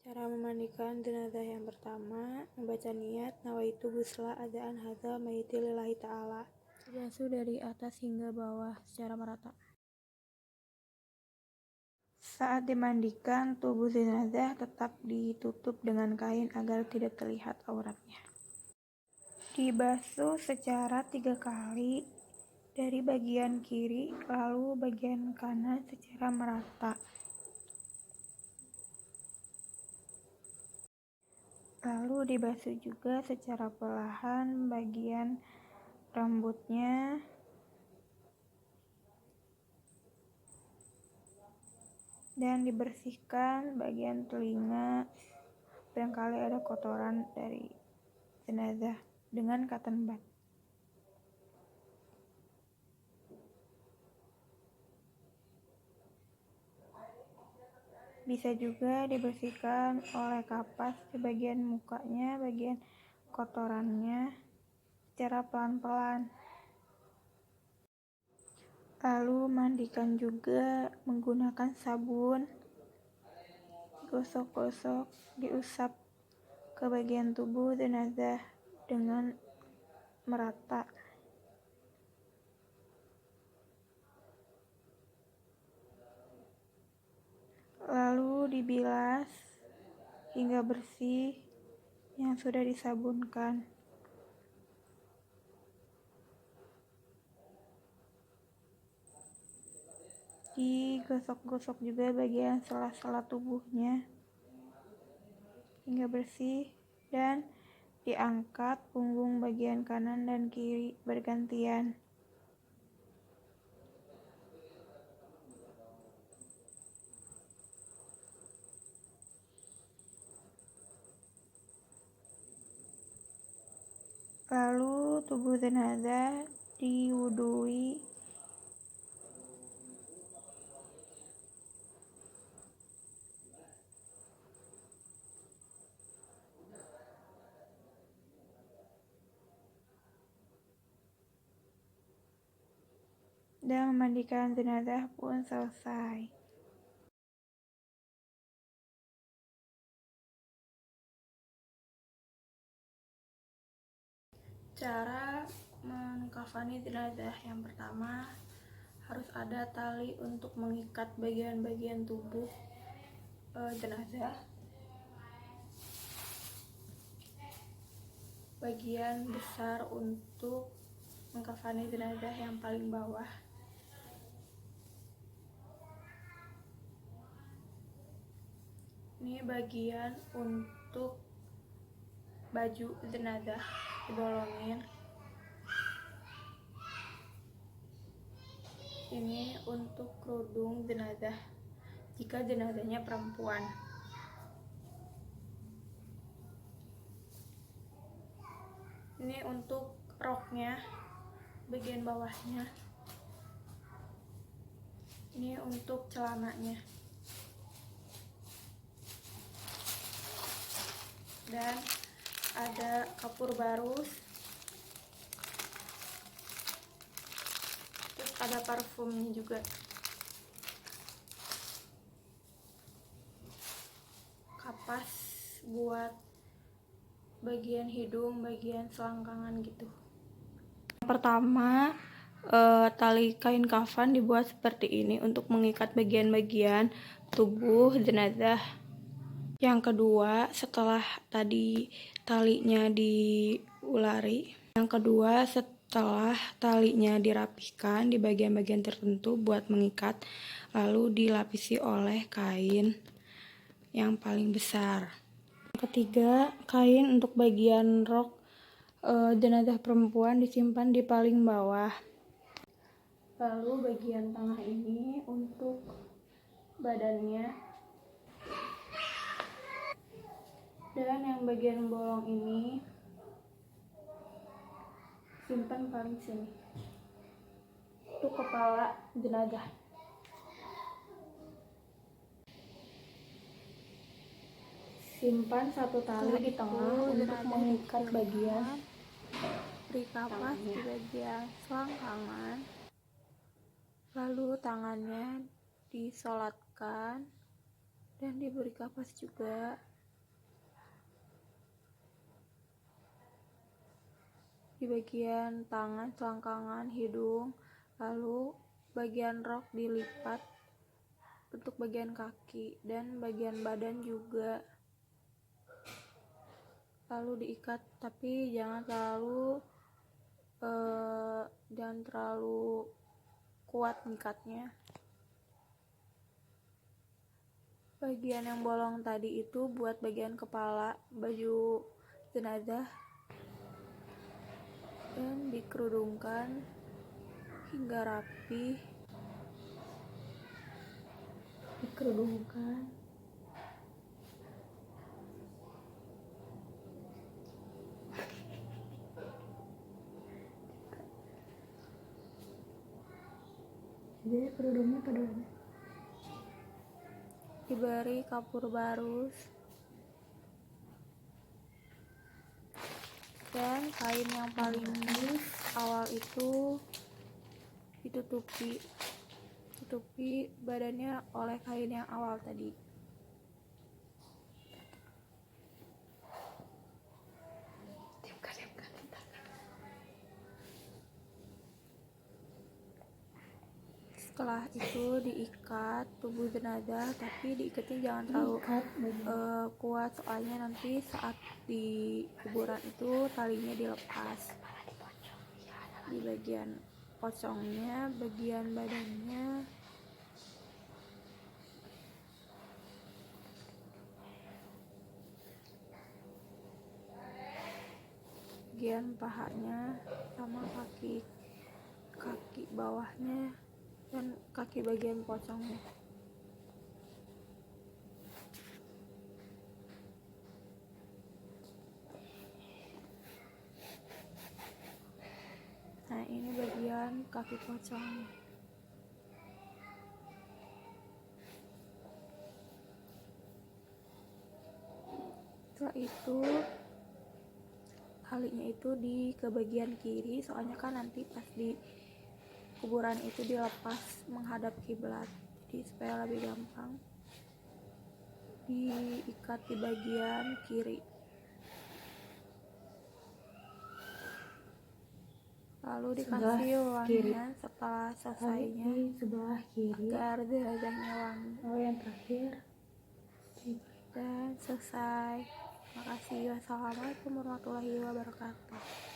Cara memandikan jenazah yang pertama, membaca niat nawaitu ghusla adaan hadza mayyiti lillahi ta'ala. Basuh dari atas hingga bawah secara merata. Saat dimandikan, tubuh jenazah tetap ditutup dengan kain agar tidak terlihat auratnya. Dibasuh secara 3 kali dari bagian kiri lalu bagian kanan secara merata. Lalu dibasuh juga secara perlahan bagian rambutnya dan dibersihkan bagian telinga, barangkali ada kotoran dari jenazah dengan cotton bud. Bisa juga dibersihkan oleh kapas di bagian mukanya, bagian kotorannya secara pelan-pelan. Lalu mandikan juga menggunakan sabun, gosok-gosok, diusap ke bagian tubuh jenazah dengan merata. Lalu dibilas hingga bersih yang sudah disabunkan. Digosok-gosok juga bagian sela-sela tubuhnya hingga bersih dan diangkat punggung bagian kanan dan kiri bergantian. Lalu tubuh jenazah diwudui dan memandikan jenazah pun selesai. Cara mengkafani jenazah yang pertama, harus ada tali untuk mengikat bagian-bagian tubuh jenazah. Bagian besar untuk mengkafani jenazah yang paling bawah. Ini bagian untuk baju jenazah dibolongin. Ini untuk kerudung jenazah jika jenazahnya perempuan. Ini untuk roknya bagian bawahnya. Ini untuk celananya. Dan ada kapur barus. Terus ada parfumnya juga. Kapas buat bagian hidung, bagian selangkangan gitu. Pertama, tali kain kafan dibuat seperti ini untuk mengikat bagian-bagian tubuh jenazah. Yang kedua, setelah tadi talinya diulari, setelah talinya dirapihkan di bagian-bagian tertentu buat mengikat, lalu dilapisi oleh kain yang paling besar. Ketiga, kain untuk bagian rok jenazah perempuan disimpan di paling bawah. Lalu bagian tengah ini untuk badannya. Dan yang bagian bolong ini simpan paling sini. Untuk kepala jenazah. Simpan satu tali di tengah untuk mengikat bagian. Beri kapas di bagian selangkangan. Lalu tangannya disolatkan dan diberi kapas juga. di bagian tangan, selangkangan, hidung, lalu bagian rok dilipat untuk bagian kaki dan bagian badan juga, lalu diikat, tapi jangan terlalu kuat ngikatnya. Bagian yang bolong tadi itu buat bagian kepala baju jenazah dan dikerudungkan hingga rapi. Jadi kerudungnya keduanya diberi kapur barus dan kain yang paling awal itu ditutupi badannya oleh kain yang awal tadi. Setelah itu diikat tubuh jenazah, tapi diikatnya jangan terlalu kuat, soalnya nanti saat di kuburan itu talinya dilepas. Di bagian pocongnya, bagian badannya, bagian pahanya, sama kaki bawahnya dan kaki bagian pocongnya. Nah, ini bagian kaki pocong. Setelah itu talinya itu ke bagian kiri, soalnya kan nanti pas di kuburan itu dilepas menghadap kiblat, jadi supaya lebih gampang diikat di bagian kiri, lalu dikasih wanginya setelah selesainya sebelah kiri agar jenazahnya wangi. yang terakhir Dan selesai. Terima kasih. Wassalamualaikum warahmatullahi wabarakatuh.